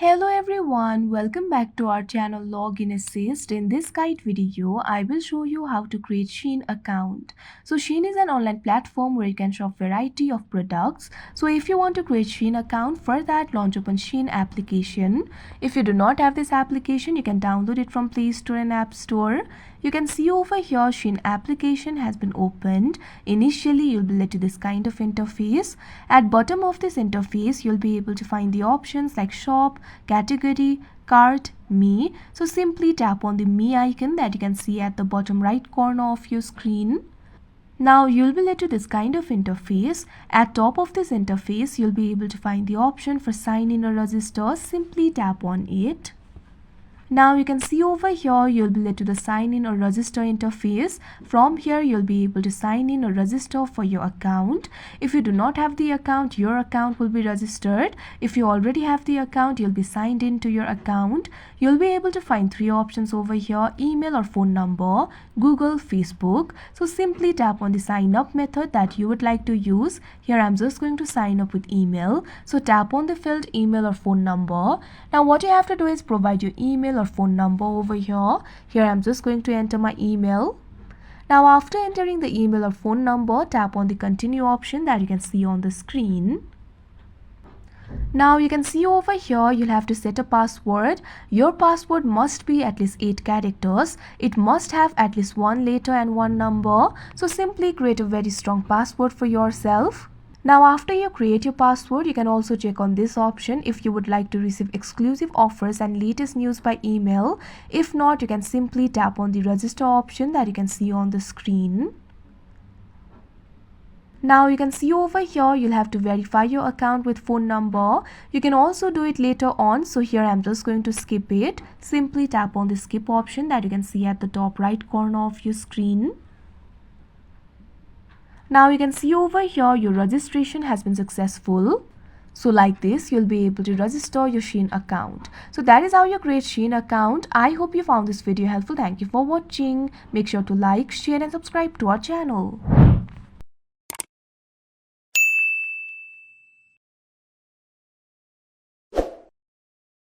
Hello everyone, welcome back to our channel Login Assist. In this guide video, I will show you how to create SHEIN account. So SHEIN is an online platform where you can shop variety of products. So if you want to create SHEIN account, for that launch open SHEIN application. If you do not have this application, you can download it from Play Store and App Store. You can see over here SHEIN application has been opened. Initially, you'll be led to this kind of interface. At bottom of this interface, you'll be able to find the options like shop, category, cart, me. So simply tap on the me icon that you can see at the bottom right corner of your screen. Now you'll be led to this kind of interface. At top of this interface, you'll be able to find the option for sign in or register. Simply tap on it. Now you can see over here, you'll be led to the sign in or register interface. From here, you'll be able to sign in or register for your account. If you do not have the account, your account will be registered. If you already have the account, you'll be signed in to your account. You'll be able to find three options over here: email or phone number, Google, Facebook. So simply tap on the sign up method that you would like to use. Here I'm just going to sign up with email. So tap on the field email or phone number. Now what you have to do is provide your email or phone number over here. Here I'm just going to enter my email. Now after entering the email or phone number, tap on the continue option that you can see on the screen. Now you can see over here, you'll have to set a password. Your password must be at least 8 characters. It must have at least one letter and one number. So simply create a very strong password for yourself. Now after you create your password, you can also check on this option if you would like to receive exclusive offers and latest news by email. If not, you can simply tap on the register option that you can see on the screen. Now you can see over here, you'll have to verify your account with phone number. You can also do it later on. So here I'm just going to skip it. Simply tap on the skip option that you can see at the top right corner of your screen. Now you can see over here, your registration has been successful. So like this, you'll be able to register your SHEIN account. So that is how you create SHEIN account. I hope you found this video helpful. Thank you for watching. Make sure to like, share and subscribe to our channel.